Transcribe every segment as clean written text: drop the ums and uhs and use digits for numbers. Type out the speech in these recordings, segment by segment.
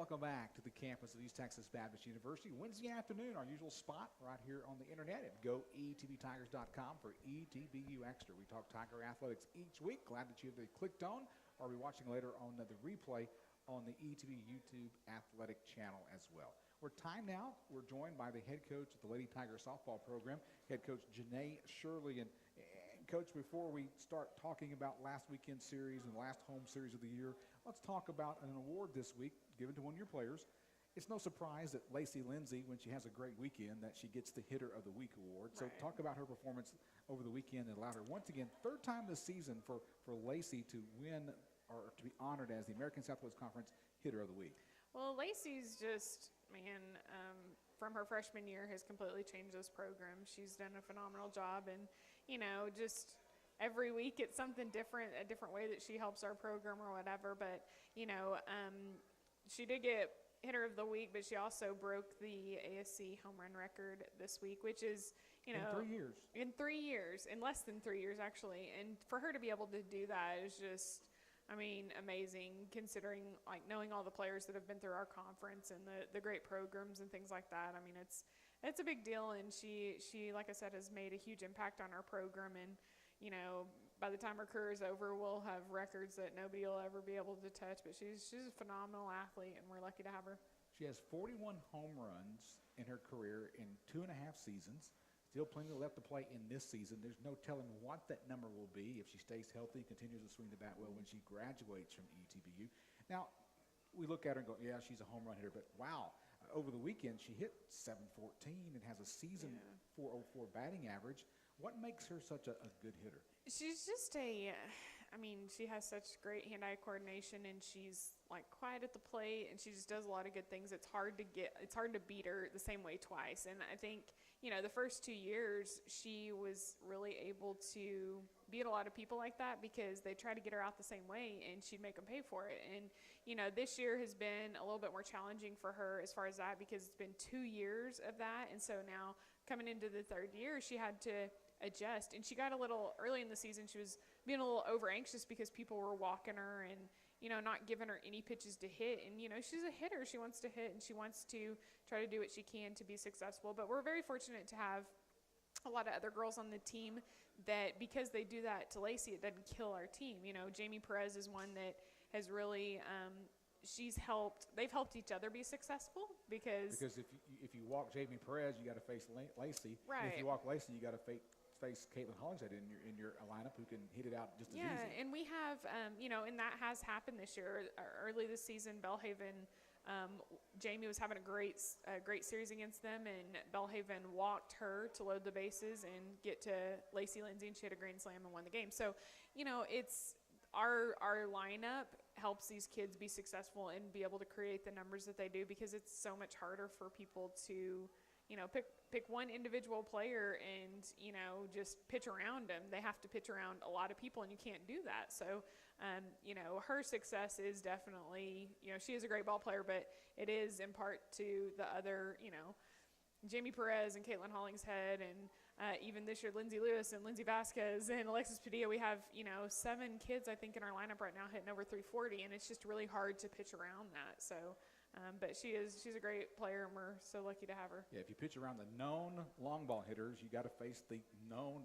Welcome back to the campus of East Texas Baptist University. Wednesday afternoon, our usual spot right here on the internet at goetbtigers.com for ETBU Extra. We talk Tiger athletics each week. Glad that you've clicked on or be watching later on the replay on the ETBU YouTube athletic channel as well. We're timed now. We're joined by the head coach of the Lady Tiger softball program, head coach Janae Shirley. And Coach, before we start talking about last weekend's series and the last home series of the year, let's talk about an award this week given to one of your players. It's no surprise that Lacey Lindsay, when she has a great weekend, that she gets the Hitter of the Week award. So talk about her performance over the weekend and allowed her once again, third time this season for Lacey to win or to be honored as the American Southwest Conference Hitter of the Week. Well, Lacey's just, from her freshman year has completely changed this program. She's done a phenomenal job, and, just every week it's something different, a different way that she helps our program or whatever. But, she did get Hitter of the Week, but she also broke the ASC home run record this week, which is, in 3 years. In 3 years, in less than 3 years, actually. And for her to be able to do that is just, amazing, considering, knowing all the players that have been through our conference and the great programs and things like that. It's a big deal, and she, like I said, has made a huge impact on our program. And, by the time her career is over, we'll have records that nobody will ever be able to touch. But she's a phenomenal athlete, and we're lucky to have her. She has 41 home runs in her career in 2.5 seasons. Still plenty left to play in this season. There's no telling what that number will be if she stays healthy, continues to swing the bat well when she graduates from ETBU. Now, we look at her and go, yeah, she's a home run hitter, but wow, over the weekend she hit .714 and has a season .404 batting average. What makes her such a good hitter? She's just she has such great hand-eye coordination, and she's quiet at the plate, and she just does a lot of good things. It's hard to beat her the same way twice. And I think, the first 2 years she was really able to beat a lot of people like that because they try to get her out the same way, and she'd make them pay for it. And, this year has been a little bit more challenging for her as far as that because it's been 2 years of that. And so now coming into the third year, she had to adjust, and she got a little early in the season. She was being a little over anxious because people were walking her and not giving her any pitches to hit. And she's a hitter. She wants to hit, and she wants to try to do what she can to be successful. But we're very fortunate to have a lot of other girls on the team that, because they do that to Lacey, it doesn't kill our team. Jamie Perez is one that has really they've helped each other be successful because if you walk Jamie Perez, you got to face Lacey. Right. And if you walk Lacey, you got to face Caitlin Hollingshead in your lineup, who can hit it out just as easy. Yeah, and we have, and that has happened this year. Early this season, Belhaven, Jamie was having a great series against them, and Belhaven walked her to load the bases and get to Lacey Lindsay, and she hit a grand slam and won the game. So, it's our lineup helps these kids be successful and be able to create the numbers that they do, because it's so much harder for people to pick one individual player and, just pitch around them. They have to pitch around a lot of people, and you can't do that. So, her success is definitely, she is a great ball player, but it is in part to the other, Jamie Perez and Caitlin Hollingshead, and even this year, Lindsay Lewis and Lindsay Vasquez and Alexis Padilla. We have, 7 kids, I think, in our lineup right now hitting over 340, and it's just really hard to pitch around that. So, but she's a great player, and we're so lucky to have her. Yeah, if you pitch around the known long ball hitters, you got to face the known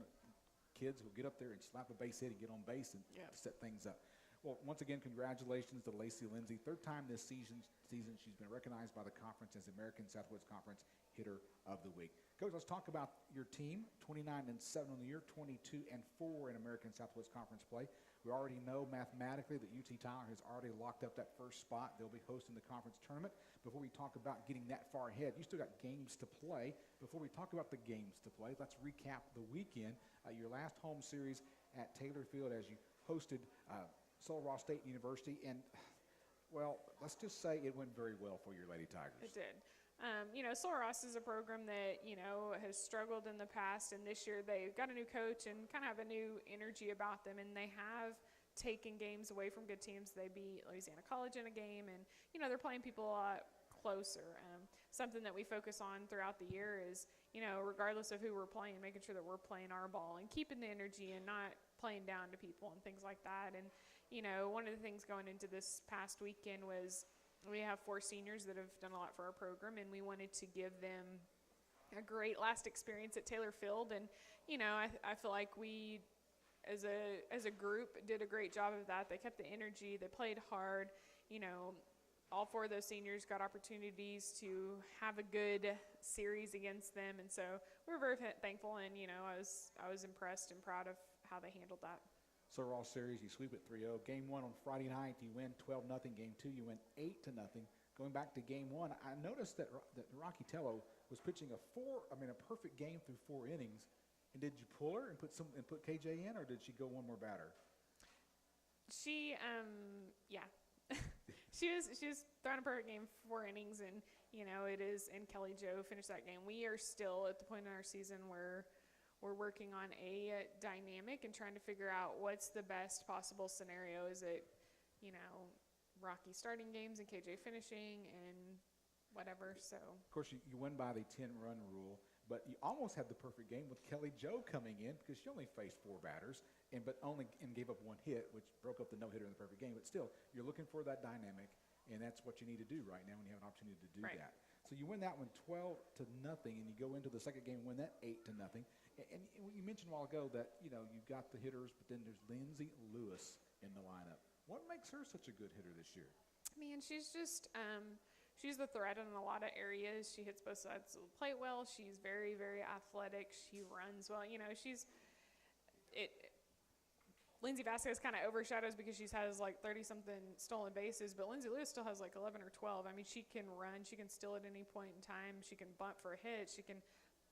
kids who get up there and slap a base hit and get on base and set things up. Well, once again, congratulations to Lacey Lindsay. Third time this season she's been recognized by the conference as the American Southwest Conference Hitter of the Week. Coach, let's talk about your team. 29-7 on the year, 22-4 in American Southwest Conference play. We already know mathematically that UT Tyler has already locked up that first spot. They'll be hosting the conference tournament. Before we talk about getting that far ahead, you still got games to play. Before we talk about the games to play, let's recap the weekend. Your last home series at Taylor Field as you hosted Sul Ross State University, and, well, let's just say it went very well for your Lady Tigers. It did. Sul Ross is a program that, has struggled in the past, and this year they've got a new coach and kind of have a new energy about them, and they have taken games away from good teams. They beat Louisiana College in a game, and, they're playing people a lot closer. Something that we focus on throughout the year is, regardless of who we're playing, making sure that we're playing our ball and keeping the energy and not playing down to people and things like that. And, one of the things going into this past weekend was we have 4 seniors that have done a lot for our program, and we wanted to give them a great last experience at Taylor Field. And, you know, I feel like we, as a group, did a great job of that. They kept the energy. They played hard. You know, all 4 of those seniors got opportunities to have a good series against them. And so we're very thankful. And, you know, I was impressed and proud of how they handled that. So Raw series, you sweep it 3-0. Game 1 on Friday night, you win 12-0. Game 2, you win 8-0. Going back to game 1, I noticed that Rocky Tello was pitching a perfect game through 4 innings. And did you pull her and put KJ in, or did she go one more batter? She, yeah, she was throwing a perfect game for 4 innings, and you know and Kelly Jo finished that game. We are still at the point in our season where we're working on a dynamic and trying to figure out what's the best possible scenario. Is it, you know, Rocky starting games and KJ finishing and whatever? So of course you win by the 10-run rule, but you almost had the perfect game with Kelly Jo coming in because she only faced 4 batters and gave up 1 hit, which broke up the no-hitter in the perfect game. But still, you're looking for that dynamic, and that's what you need to do right now when you have an opportunity to do that. So you win that one 12-0, and you go into the second game, win that 8-0. And you mentioned a while ago that, you know, you've got the hitters, but then there's Lindsay Lewis in the lineup. What makes her such a good hitter this year? Man, she's just she's the threat in a lot of areas. She hits both sides of the plate well. She's very, very athletic. She runs well. You know, Lindsay Vasquez kind of overshadows because she has like 30-something stolen bases, but Lindsay Lewis still has like 11 or 12. I mean, she can run. She can steal at any point in time. She can bunt for a hit. She can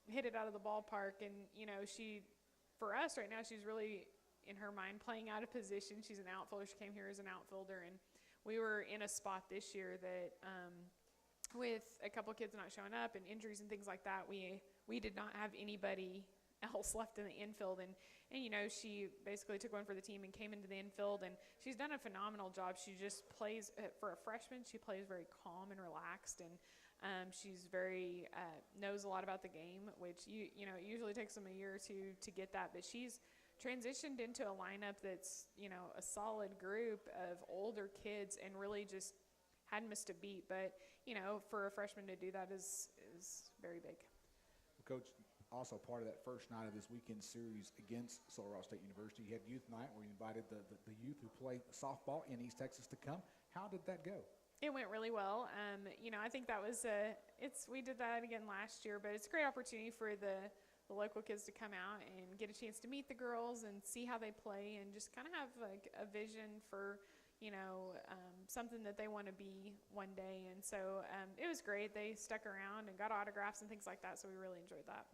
hit it out of the ballpark. And, you know, for us right now, she's really, in her mind, playing out of position. She's an outfielder. She came here as an outfielder, and we were in a spot this year that with a couple of kids not showing up and injuries and things like that, we did not have anybody else left in the infield. And you know, she basically took one for the team and came into the infield, and she's done a phenomenal job. She just plays, for a freshman, she plays very calm and relaxed, and she's very knows a lot about the game, which you know, it usually takes them a year or 2 to get that, but she's transitioned into a lineup that's, you know, a solid group of older kids and really just hadn't missed a beat. But, you know, for a freshman to do that is very big. Well, Coach, also part of that first night of this weekend series against Colorado State University, you had youth night where you invited the youth who play softball in East Texas to come. How did that go? It went really well. You know, I think that was we did that again last year, but it's a great opportunity for the local kids to come out and get a chance to meet the girls and see how they play and just kind of have like a vision for, you know, something that they want to be one day. And so it was great. They stuck around and got autographs and things like that, so we really enjoyed that.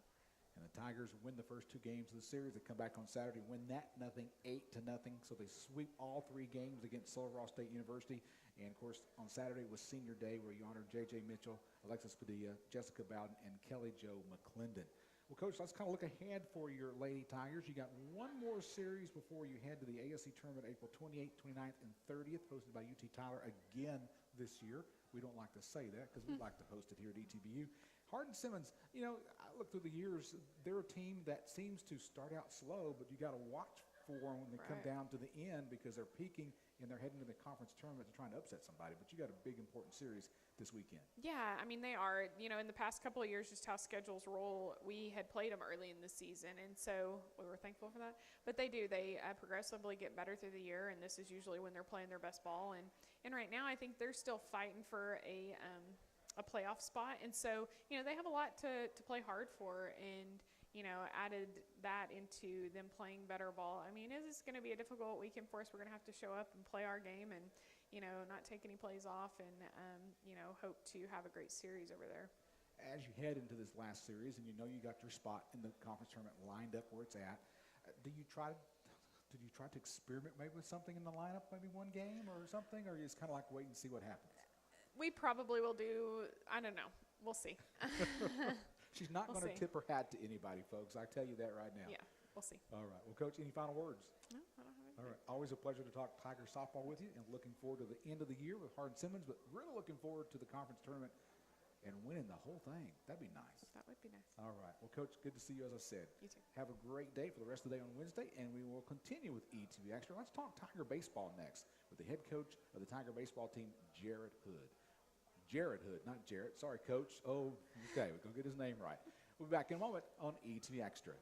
And the Tigers win the first 2 games of the series. They come back on Saturday, win that 8-0. So they sweep all 3 games against Colorado State University. And, of course, on Saturday was Senior Day, where you honored J.J. Mitchell, Alexis Padilla, Jessica Bowden, and Kelly Jo McClendon. Well, Coach, let's kind of look ahead for your Lady Tigers. You got one more series before you head to the ASC tournament April 28th, 29th, and 30th, hosted by UT Tyler again this year. We don't like to say that because we like to host it here at ETBU. Hardin-Simmons, you know, I look through the years, they're a team that seems to start out slow, but you got to watch for them when they come down to the end because they're peaking and they're heading to the conference tournament to try and upset somebody. But you got a big, important series this weekend. Yeah, I mean, they are. You know, in the past couple of years, just how schedules roll, we had played them early in the season, and so we were thankful for that. But they do. They progressively get better through the year, and this is usually when they're playing their best ball. And right now, I think they're still fighting for a playoff spot. And so, you know, they have a lot to play hard for, and, you know, added that into them playing better ball. I mean, it is going to be a difficult weekend for us. We're going to have to show up and play our game and, you know, not take any plays off and, you know, hope to have a great series over there. As you head into this last series and you know you got your spot in the conference tournament lined up where it's at, did you try to experiment maybe with something in the lineup, maybe one game or something, or you just kind of like wait and see what happens? We probably will do, I don't know. We'll see. She's not going to tip her hat to anybody, folks. I tell you that right now. Yeah, we'll see. All right. Well, Coach, any final words? No, I don't have anything. All right. Always a pleasure to talk Tiger softball with you, and looking forward to the end of the year with Hardin-Simmons, but really looking forward to the conference tournament and winning the whole thing. That'd be nice. That would be nice. All right. Well, Coach, good to see you, as I said. You too. Have a great day for the rest of the day on Wednesday, and we will continue with ETBU Extra. Let's talk Tiger baseball next with the head coach of the Tiger baseball team, Jared Hood. Jared Hood, not Jarrett. Sorry, Coach. Oh, okay, we're going to get his name right. We'll be back in a moment on ETB Extra.